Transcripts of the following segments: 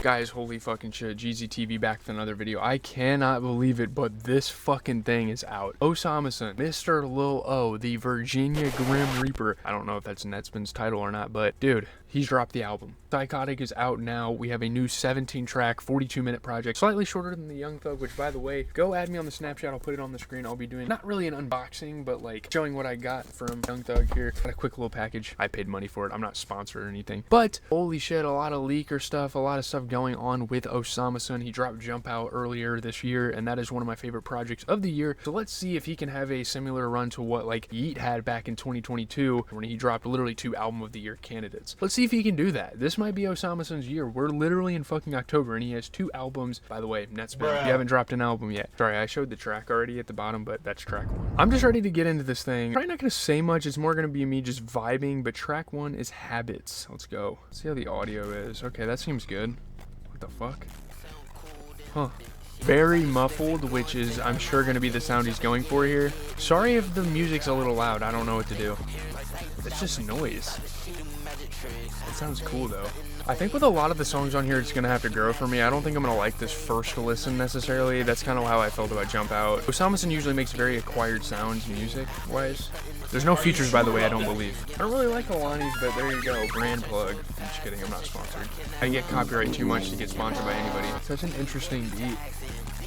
Guys, holy fucking shit, GZTV back with another video. I cannot believe it, but this fucking thing is out. OsamaSon, Mr. Lil O, the Virginia Grim Reaper. I don't know if that's Nettspend's title or not, but dude, he's dropped the album. Psykotic is out now. We have a new 17-track, 42-minute project, slightly shorter than the Young Thug, which, by the way, go add me on the Snapchat. I'll put it on the screen. I'll be doing not really an unboxing, but like showing what I got from Young Thug here. Got a quick little package. I paid money for it. I'm not sponsored or anything, but holy shit, a lot of leaker stuff, a lot of stuff going on with OsamaSon. He dropped Jumpout earlier this year, and that is one of my favorite projects of the year. So let's see if he can have a similar run to what like Yeet had back in 2022 when he dropped literally 2 album of the year candidates. Let's see if he can do that. This might be OsamaSon's year. We're literally in fucking October, and he has 2 albums. By the way, Nettspend, you haven't dropped an album yet. Sorry, I showed the track already at the bottom, but that's track 1. I'm just ready to get into this thing. Probably not gonna say much. It's more gonna be me just vibing, but track 1 is Habits. Let's go. Let's see how the audio is. Okay, that seems good. What the fuck? Huh. Very muffled, which is, I'm sure, going to be the sound he's going for here. Sorry if the music's a little loud. I don't know what to do. It's just noise. It sounds cool, though. I think with a lot of the songs on here, it's going to have to grow for me. I don't think I'm going to like this first listen necessarily. That's kind of how I felt about Jumpout. OsamaSon usually makes very acquired sounds music-wise. There's no features, by the way, I don't believe. I don't really like Alani's, but there you go. Brand plug. I'm just kidding, I'm not sponsored. I get copyright too much to get sponsored by anybody. Such an interesting beat.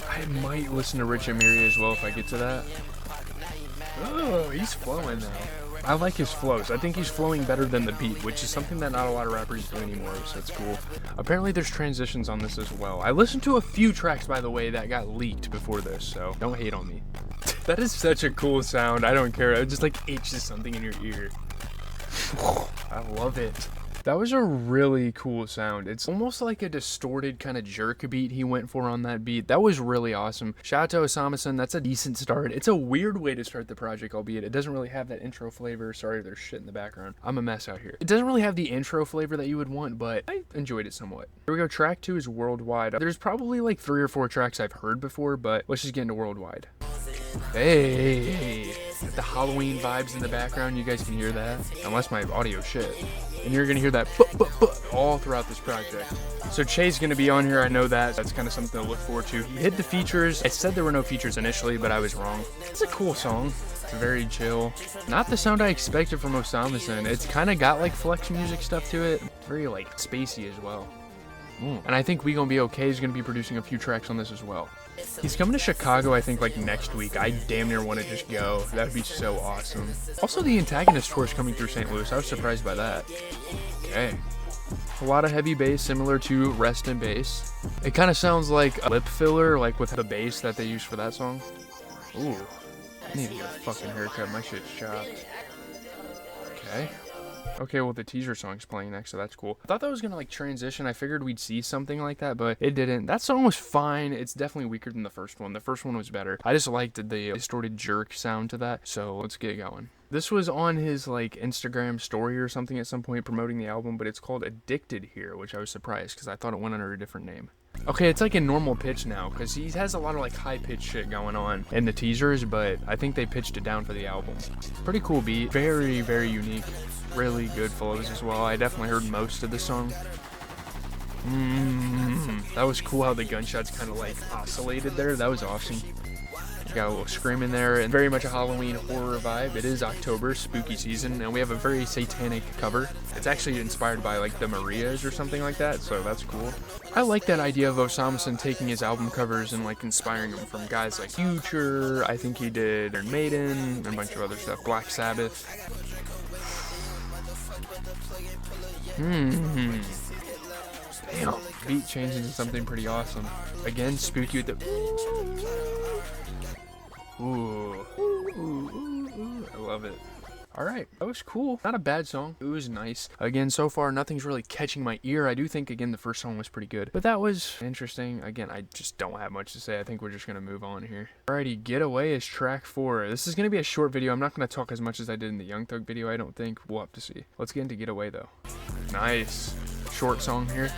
I might listen to Rich Amiri as well if I get to that. Oh, he's flowing now. I like his flows. I think he's flowing better than the beat, which is something that not a lot of rappers do anymore, so it's cool. Apparently there's transitions on this as well. I listened to a few tracks, by the way, that got leaked before this, so don't hate on me. That is such a cool sound. I don't care. It just like itches something in your ear. I love it. That was a really cool sound. It's almost like a distorted kind of jerk beat he went for on that beat. That was really awesome. Shout out to OsamaSon. That's a decent start. It's a weird way to start the project, albeit it doesn't really have that intro flavor. Sorry, there's shit in the background. I'm a mess out here. It doesn't really have the intro flavor that you would want, but I enjoyed it somewhat. Here we go. Track 2 is Worldwide. There's probably like 3 or 4 tracks I've heard before, but let's just get into Worldwide. Hey, got the Halloween vibes in the background. You guys can hear that, unless my audio shit. And you're gonna hear that all throughout this project. So Che's gonna be on here, I know that. That's kind of something to look forward to. He hit the features. I said there were no features initially, but I was wrong. It's a cool song. It's very chill. Not the sound I expected from OsamaSon. It's kind of got like flex music stuff to it. Very like spacey as well. And I think We Gon' Be Okay is gonna be producing a few tracks on this as well. He's coming to Chicago, I think, like next week. I damn near want to just go. That would be so awesome. Also, the Antagonist tour is coming through St. Louis. I was surprised by that. Okay. A lot of heavy bass, similar to Rest in Bass. It kind of sounds like a lip filler, like with the bass that they used for that song. Ooh. I need to get a fucking haircut. My shit's chopped. Okay. Okay, well, the teaser song's playing next, so that's cool. I thought that was gonna like transition. I figured we'd see something like that, but it didn't. That song was fine. It's definitely weaker than the first one. The first one was better. I just liked the distorted jerk sound to that, so let's get going. This was on his like Instagram story or something at some point promoting the album, but it's called Addicted here, which I was surprised because I thought it went under a different name. Okay, it's like in normal pitch now because he has a lot of like high-pitched shit going on in the teasers, but I think they pitched it down for the album. Pretty cool beat. Very, very unique. Really good flows as well. I definitely heard most of the song. That was cool how the gunshots kind of like oscillated there. That was awesome. Got a little scream in there, and very much a Halloween horror vibe. It is October, spooky season, and we have a very satanic cover. It's actually inspired by like the Marias or something like that, so that's cool. I like that idea of OsamaSon taking his album covers and like inspiring them from guys like Future. I think he did Iron Maiden and a bunch of other stuff. Black Sabbath. Damn. Beat changed into something pretty awesome. Again, spooky with the ooh. I love it. Alright, that was cool. Not a bad song. It was nice. Again, so far, nothing's really catching my ear. I do think, again, the first song was pretty good. But that was interesting. Again, I just don't have much to say. I think we're just going to move on here. Alrighty, Getaway is track 4. This is going to be a short video. I'm not going to talk as much as I did in the Young Thug video, I don't think. We'll have to see. Let's get into Getaway, though. Nice. Short song here.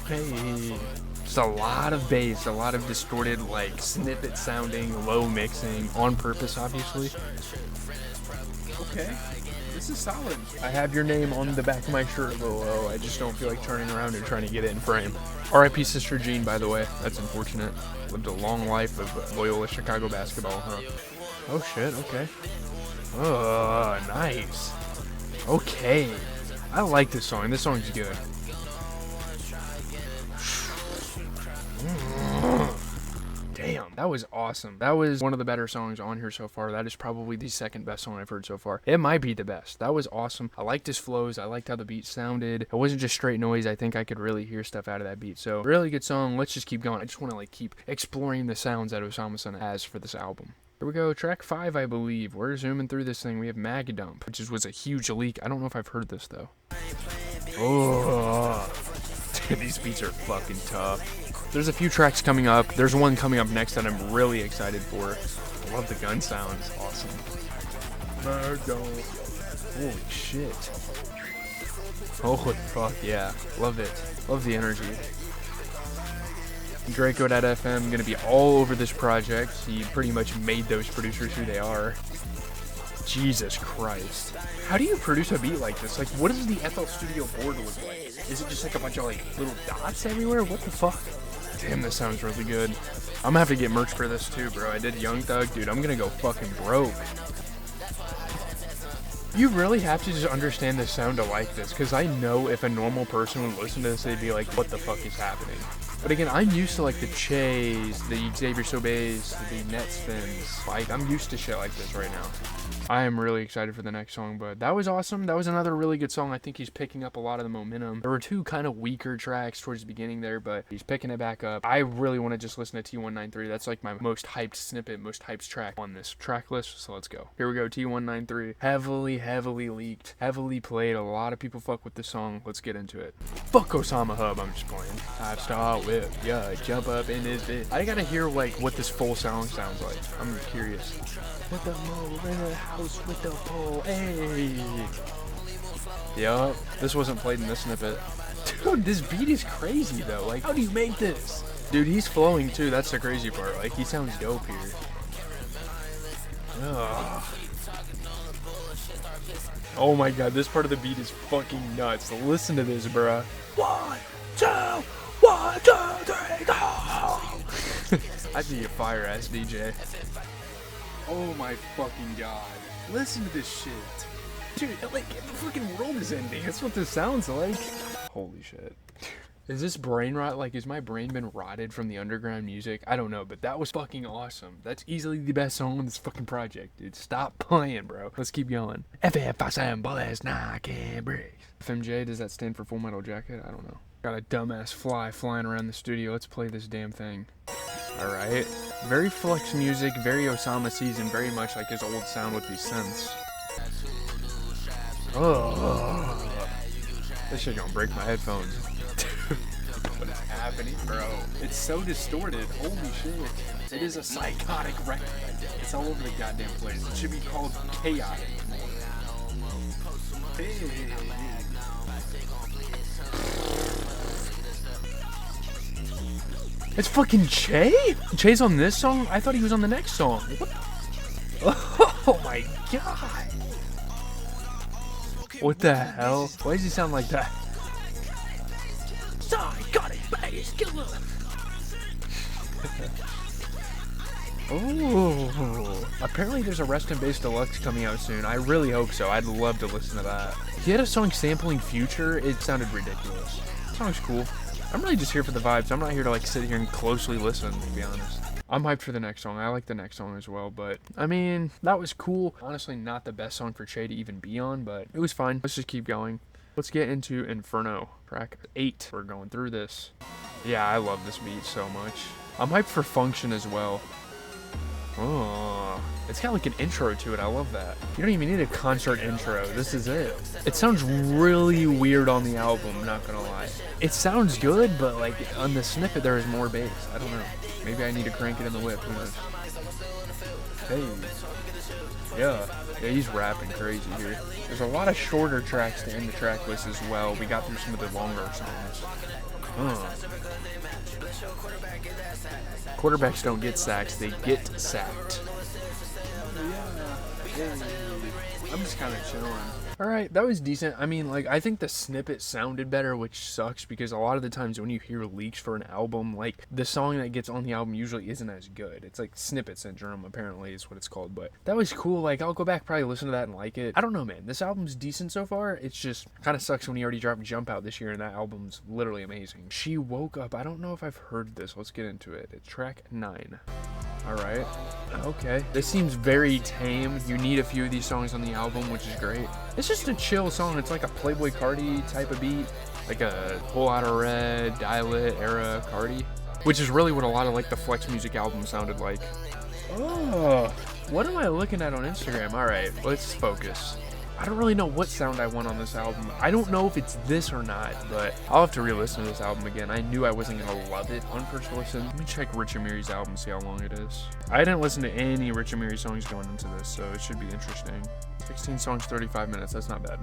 Hey. Just a lot of bass, a lot of distorted, like, snippet sounding, low mixing, on purpose, obviously. Okay. This is solid. I have your name on the back of my shirt, Lil O. I just don't feel like turning around and trying to get it in frame. R.I.P. Sister Jean, by the way. That's unfortunate. Lived a long life of Loyola Chicago basketball, huh? Oh shit, okay. Oh, nice. Okay. I like this song. This song's good. Damn, that was awesome. That was one of the better songs on here so far. That is probably the second best song I've heard so far. It might be the best. That was awesome. I liked his flows. I liked how the beat sounded. It wasn't just straight noise. I think I could really hear stuff out of that beat. So, really good song. Let's just keep going. I just want to like keep exploring the sounds that OsamaSon has for this album. Here we go, track 5, I believe. We're zooming through this thing. We have Magadump, which was a huge leak. I don't know if I've heard this, though. Oh, these beats are fucking tough. There's a few tracks coming up. There's one coming up next that I'm really excited for. I love the gun sounds. Awesome. Holy shit. Holy fuck, yeah. Love it. Love the energy. Draco.fm gonna be all over this project. He pretty much made those producers who they are. Jesus Christ. How do you produce a beat like this? Like, what does the FL Studio board look like? Is it just like a bunch of like little dots everywhere? What the fuck? Damn, this sounds really good. I'm gonna have to get merch for this too, bro. I did Young Thug. Dude, I'm gonna go fucking broke. You really have to just understand the sound to like this, because I know if a normal person would listen to this, they'd be like, what the fuck is happening? But again, I'm used to like the Chase, the Xavier Sobeys, the Nettspends. Like, I'm used to shit like this right now. I am really excited for the next song, but that was awesome. That was another really good song. I think he's picking up a lot of the momentum. There were two kind of weaker tracks towards the beginning there, but he's picking it back up. I really want to just listen to T193. That's like my most hyped snippet, most hyped track on this track list, so let's go. Here we go, T193. Heavily leaked, heavily played. A lot of people fuck with this song. Let's get into it. Fuck Osama Hub, I'm just playing. 5-star whip, yeah, jump up in this bit. I gotta hear like what this full song sounds like. I'm curious. With the mo in the house with the pole, hey. Yup, this wasn't played in this snippet. Dude, this beat is crazy though. Like, how do you make this? Dude, he's flowing too. That's the crazy part. Like, he sounds dope here. Ugh. Oh my god, this part of the beat is fucking nuts. Listen to this, bruh. 1, 2, 1, 2, 3, go! I'd be a fire ass DJ. Oh my fucking god. Listen to this shit. Dude, like, the fucking world is ending. That's what this sounds like. Holy shit. Is this brain rot? Like, has my brain been rotted from the underground music? I don't know, but that was fucking awesome. That's easily the best song on this fucking project, dude. Stop playing, bro. Let's keep going. FMJ, does that stand for Full Metal Jacket? I don't know. Got a dumbass fly flying around the studio. Let's play this damn thing. Alright. Very flex music, very Osama season, very much like his old sound with these synths. Oh, this shit gonna break my headphones. What is happening, bro? It's so distorted. Holy shit. It is a psychotic record. It's all over the goddamn place. It should be called chaotic. Hey. It's fucking Che? Che's on this song? I thought he was on the next song. What? Oh my god. What the hell? Why does he sound like that? Psychotic bass killer. Oh, apparently there's a Rest in Bass Deluxe coming out soon. I really hope so. I'd love to listen to that. He had a song sampling Future. It sounded ridiculous. The song's cool. I'm really just here for the vibes. I'm not here to like sit here and closely listen, to be honest. I'm hyped for the next song. I like the next song as well, but I mean, that was cool. Honestly, not the best song for Che to even be on, but it was fine. Let's just keep going. Let's get into Inferno, track 8. We're going through this. Yeah, I love this beat so much. I'm hyped for Function as well. Oh, it's got like an intro to it. I love that. You don't even need a concert intro. This is it. It sounds really weird on the album, not gonna lie. It sounds good, but like on the snippet there is more bass. I don't know. Maybe I need to crank it in the whip. Who knows? Hey. Yeah, he's rapping crazy here. There's a lot of shorter tracks to end the track list as well. We got through some of the longer songs. Quarterbacks don't get sacks, they get sacked. I'm just kind of chilling. Alright, that was decent. I mean, like, I think the snippet sounded better, which sucks because a lot of the times when you hear leaks for an album, like, the song that gets on the album usually isn't as good. It's like snippet syndrome, apparently, is what it's called. But that was cool. Like, I'll go back, probably listen to that and like it. I don't know, man. This album's decent so far. It's just kind of sucks when he already dropped Jumpout this year, and that album's literally amazing. She Woke Up. I don't know if I've heard this. Let's get into it. It's track 9. Alright. Okay. This seems very tame. You need a few of these songs on the album, which is great. It's just a chill song. It's like a Playboy Cardi type of beat. Like a Whole Lotta Red, Dial-It era Cardi. Which is really what a lot of like the Flex Music album sounded like. Oh, what am I looking at on Instagram? Alright, let's focus. I don't really know what sound I want on this album. I don't know if it's this or not, but I'll have to re-listen to this album again. I knew I wasn't gonna love it on first listen. Let me check Rich Amiri's album, see how long it is. I didn't listen to any Rich Amiri songs going into this, so it should be interesting. 16 songs, 35 minutes, that's not bad.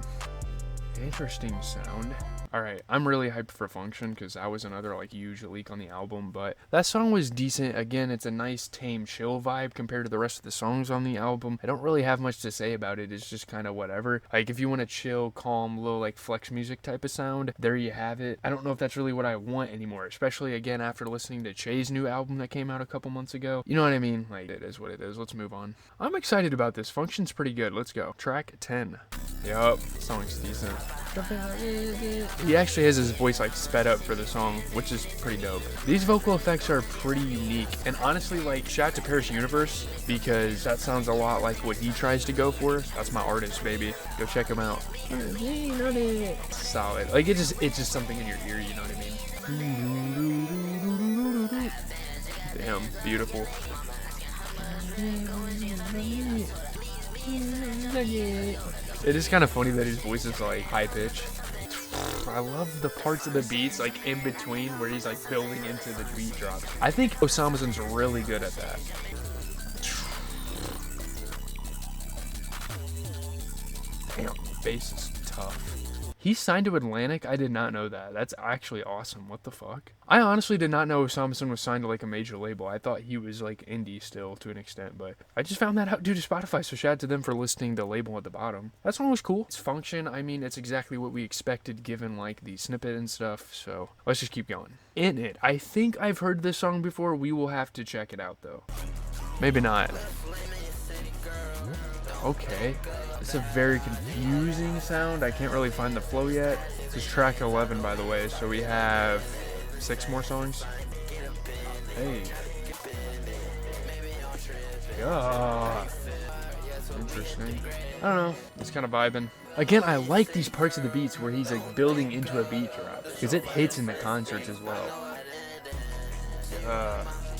Interesting sound. Alright, I'm really hyped for Function because that was another like huge leak on the album, but that song was decent. Again, it's a nice tame chill vibe compared to the rest of the songs on the album. I don't really have much to say about it. It's just kind of whatever. Like if you want a chill, calm, little like Flex Music type of sound, there you have it. I don't know if that's really what I want anymore, especially again after listening to Che's new album that came out a couple months ago. You know what I mean? Like it is what it is. Let's move on. I'm excited about this. Function's pretty good. Let's go. Track 10. Yup, song's decent. He actually has his voice like sped up for the song, which is pretty dope. These vocal effects are pretty unique, and honestly, like, shout out to Paris Universe because that sounds a lot like what he tries to go for. That's my artist, baby. Go check him out. Solid. Like it's just something in your ear, you know what I mean? Damn, beautiful. It is kind of funny that his voice is like high pitch. I love the parts of the beats like in between where he's like building into the beat drops. I think OsamaSon's really good at that. Damn, bass is tough. He signed to Atlantic? I did not know that. That's actually awesome. What the fuck? I honestly did not know OsamaSon was signed to like a major label. I thought he was like indie still to an extent, but I just found that out due to Spotify, so shout out to them for listing the label at the bottom. That song was cool. It's Function. I mean, it's exactly what we expected given like the snippet and stuff, so let's just keep going. In It. I think I've heard this song before. We will have to check it out though. Maybe not. Okay. It's a very confusing sound. I can't really find the flow yet. This is track 11, by the way, so we have 6 more songs. Hey. Yeah. Interesting. I don't know. It's kind of vibing. Again, I like these parts of the beats where he's like building into a beat drop because it hits in the concerts as well.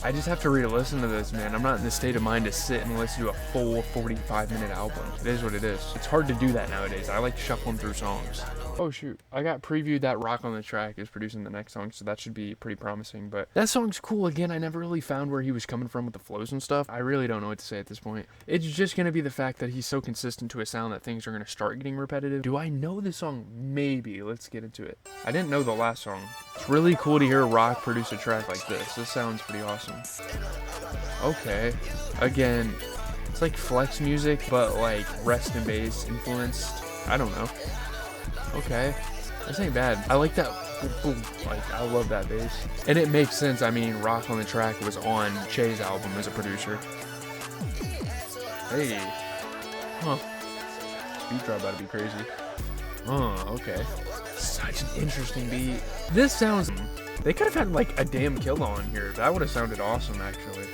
I just have to re-listen to this, man. I'm not in the state of mind to sit and listen to a full 45-minute album. It is what it is. It's hard to do that nowadays. I like shuffling through songs. Oh shoot, I got previewed that Rock on the Track is producing the next song, so that should be pretty promising. But that song's cool. Again, I never really found where he was coming from with the flows and stuff. I really don't know what to say at this point. It's just gonna be the fact that he's so consistent to a sound that things are gonna start getting repetitive. Do I know this song? Maybe. Let's get into it. I didn't know the last song. It's really cool to hear Rock produce a track like this. This sounds pretty awesome. Okay. Again, it's like Flex Music, but like rest and bass influenced. I don't know. Okay, this ain't bad. I like that boom, boom. Like, I love that bass. And it makes sense. I mean, Rock on the Track was on Che's album as a producer. Hey. Huh. Beat drop about to be crazy. Okay. Such an interesting beat. This sounds... They could have had, like, a damn kill on here. That would have sounded awesome, actually.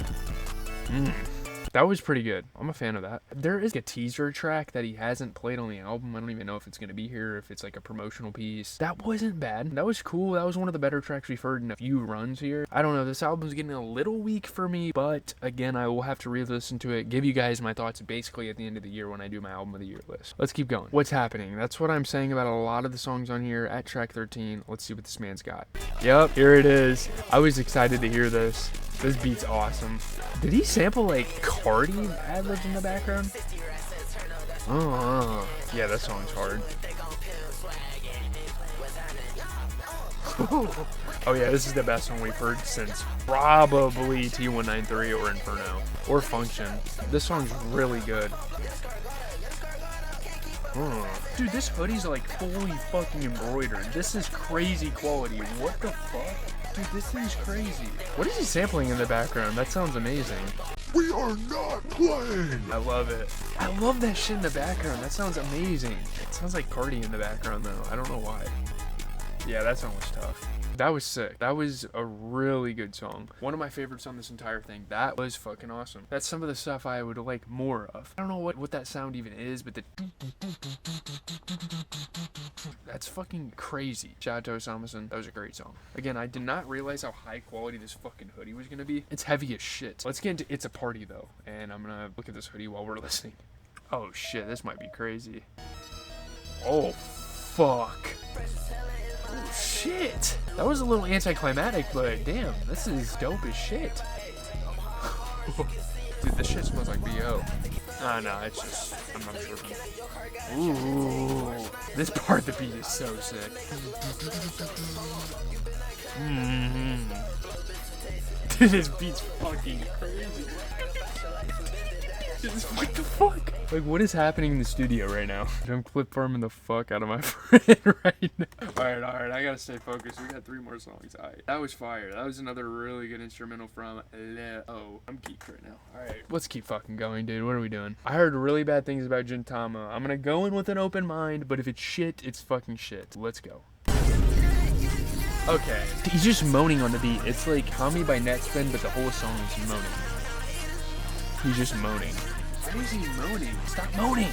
That was pretty good. I'm a fan of that. There is a teaser track that he hasn't played on the album. I don't even know if it's going to be here, if it's like a promotional piece. That wasn't bad. That was cool. That was one of the better tracks we've heard in a few runs here. I don't know. This album's getting a little weak for me, but again, I will have to re-listen to it, give you guys my thoughts basically at the end of the year when I do my album of the year list. Let's keep going. What's happening? That's what I'm saying about a lot of the songs on here at track 13. Let's see what this man's got. Yep, here it is. I was excited to hear this. This beat's awesome. Did he sample like Cardi ad-libs in the background? Yeah, that song's hard. Oh yeah, this is the best song we've heard since probably T193 or Inferno or Function. This song's really good. Dude, this hoodie's like fully fucking embroidered. This is crazy quality. What the fuck? Dude, this thing's crazy. What is he sampling in the background? That sounds amazing. We are not playing! I love it. I love that shit in the background. That sounds amazing. It sounds like Cardi in the background though. I don't know why. Yeah, that song was tough. That was sick. That was a really good song. One of my favorites on this entire thing. That was fucking awesome. That's some of the stuff I would like more of. I don't know what that sound even is, but the that's fucking crazy. Shout out to OsamaSon. That was a great song. Again, I did not realize how high quality this fucking hoodie was gonna be. It's heavy as shit. Let's get into It's a Party though, and I'm gonna look at this hoodie while we're listening. Oh shit, this might be crazy. Oh fuck. Oh shit! That was a little anticlimactic, but damn, this is dope as shit. Dude, this shit smells like BO. No, it's just, I'm not sure. Ooh, this part of the beat is so sick. Dude, this beat's fucking crazy. What the fuck? Like, what is happening in the studio right now? I'm clip farming the fuck out of my friend right now. Alright, I gotta stay focused. We got 3 more songs. Alright, that was fire. That was another really good instrumental from Oh, I'm geeked right now. Alright, let's keep fucking going, dude. What are we doing? I heard really bad things about Gintama. I'm gonna go in with an open mind, but if it's shit, it's fucking shit. Let's go. Okay. He's just moaning on the beat. It's like Hami by Nettspend, but the whole song is moaning. He's just moaning. Why is he moaning? Stop moaning!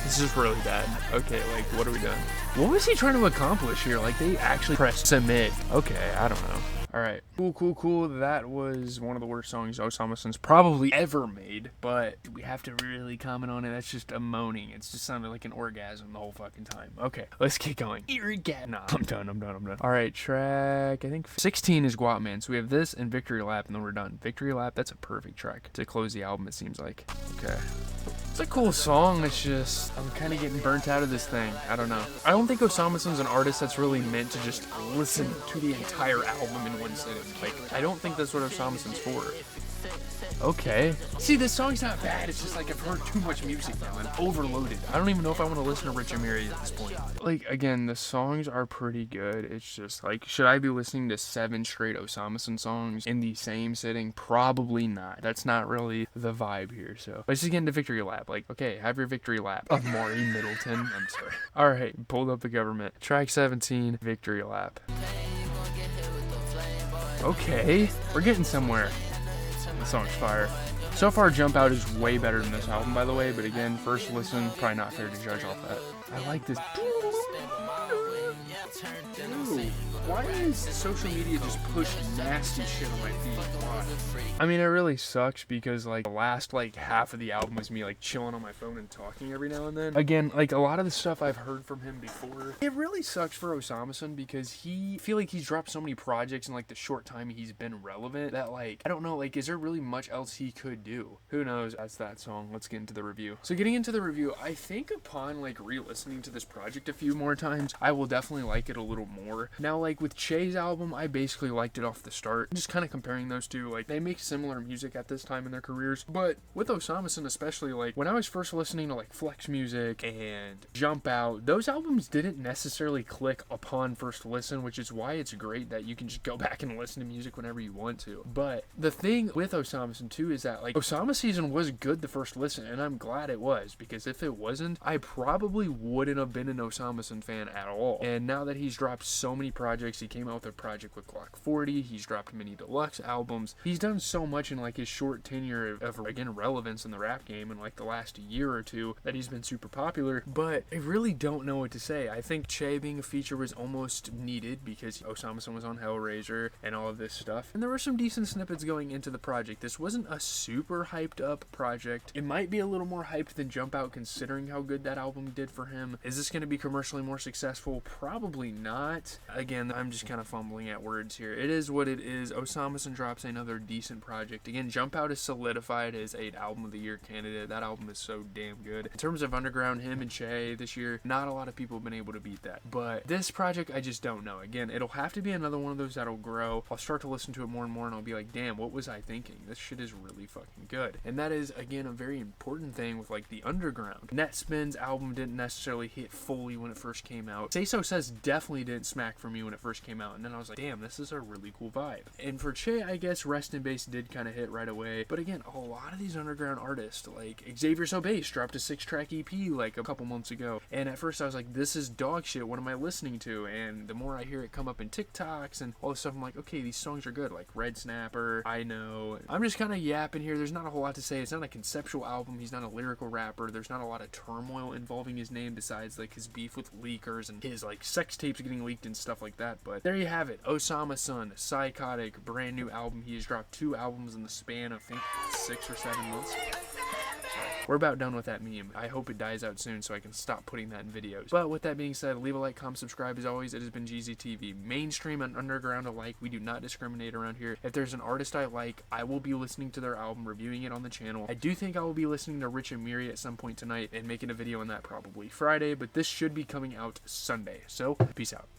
This is really bad. Okay, like, what are we doing? What was he trying to accomplish here? Like, they actually pressed submit. Okay, I don't know. Alright. Cool. That was one of the worst songs OsamaSon's probably ever made. But we have to really comment on it. That's just a moaning. It's just sounded like an orgasm the whole fucking time. Okay, let's get going. Nah, I'm done. Alright, track, I think 16 is Guapman. So we have this and Victory Lap, and then we're done. Victory Lap, that's a perfect track to close the album, it seems like. Okay. It's a cool song, it's just, I'm kind of getting burnt out of this thing. I don't know. I don't think OsamaSon's an artist that's really meant to just listen to the entire album in one sitting. Like, I don't think that's what OsamaSon's for. Okay. See, this song's not bad. It's just like I've heard too much music now. I'm overloaded. I don't even know if I want to listen to Rich Amiri at this point. Like, again, the songs are pretty good. It's just like, should I be listening to 7 straight OsamaSon songs in the same sitting? Probably not. That's not really the vibe here. So let's just get into Victory Lap. Like, okay, have your Victory Lap. Amari Middleton. I'm sorry. All right, pulled up the government. Track 17, Victory Lap. Okay, we're getting somewhere. The song's fire. So far, Jumpout is way better than this album, by the way, but again, first listen, probably not fair to judge off that. I like this. Ooh, why is social media just push nasty shit on my feed? Why? I mean, it really sucks because, like, the last, like, half of the album was me, like, chilling on my phone and talking every now and then. Again, like, a lot of the stuff I've heard from him before, it really sucks for OsamaSon because I feel like he's dropped so many projects in, like, the short time he's been relevant that, like, I don't know, like, is there really much else he could do? Who knows? That's that song. Let's get into the review. So getting into the review, I think upon, like, re-listening to this project a few more times, I will definitely like it a little more. Now, like, with Che's album, I basically liked it off the start. Just kind of comparing those two, like, they make similar music at this time in their careers, but with OsamaSon especially, like, when I was first listening to, like, Flex Music and Jumpout, those albums didn't necessarily click upon first listen, which is why it's great that you can just go back and listen to music whenever you want to. But the thing with OsamaSon too is that, like, Osama Season was good the first listen, and I'm glad it was, because if it wasn't, I probably wouldn't have been an OsamaSon fan at all. And now that he's dropped so many projects, he came out with a project with Glock 40, he's dropped many deluxe albums, he's done so much in, like, his short tenure of again, relevance in the rap game in, like, the last year or two that he's been super popular, but I really don't know what to say. I think Che being a feature was almost needed because OsamaSon was on Hellraiser and all of this stuff, and there were some decent snippets going into the project. This wasn't a super hyped up project. It might be a little more hyped than Jumpout considering how good that album did for him. Is this going to be commercially more successful? Probably not. Again, I'm just kind of fumbling at words here. It is what it is. OsamaSon drops another decent project. Again, Jumpout is solidified as an album of the year candidate. That album is so damn good. In terms of underground, him and Che this year, not a lot of people have been able to beat that. But this project, I just don't know. Again, it'll have to be another one of those that'll grow. I'll start to listen to it more and more, and I'll be like, damn, what was I thinking? This shit is really fucking good. And that is, again, a very important thing with like the underground. Nettspend's album didn't necessarily hit fully when it first came out. Say So Says definitely didn't smack for me when it first came out, and then I was like, damn, this is a really cool vibe. And for Che, I guess Rest in Bass did kind of hit right away. But again, a lot of these underground artists, like Xavier So Bass dropped a 6-track EP like a couple months ago, and at first I was like, this is dog shit, what am I listening to? And the more I hear it come up in TikToks and all this stuff, I'm like, okay, these songs are good, like Red Snapper, I Know. I'm just kind of yapping here. There's not a whole lot to say. It's not a conceptual album. He's not a lyrical rapper. There's not a lot of turmoil involving his name besides like his beef with leakers and his like sex tapes getting leaked and stuff like that. But there you have it. OsamaSon, Psykotic, brand new album. He has dropped 2 albums in the span of, I think, 6 or 7 months. We're about done with that meme. I hope it dies out soon so I can stop putting that in videos. But with that being said, leave a like, comment, subscribe. As always, it has been GZTV. Mainstream and underground alike, we do not discriminate around here. If there's an artist I like, I will be listening to their album, reviewing it on the channel. I do think I will be listening to Rich and Miri at some point tonight and making a video on that probably Friday, but this should be coming out Sunday. So, peace out.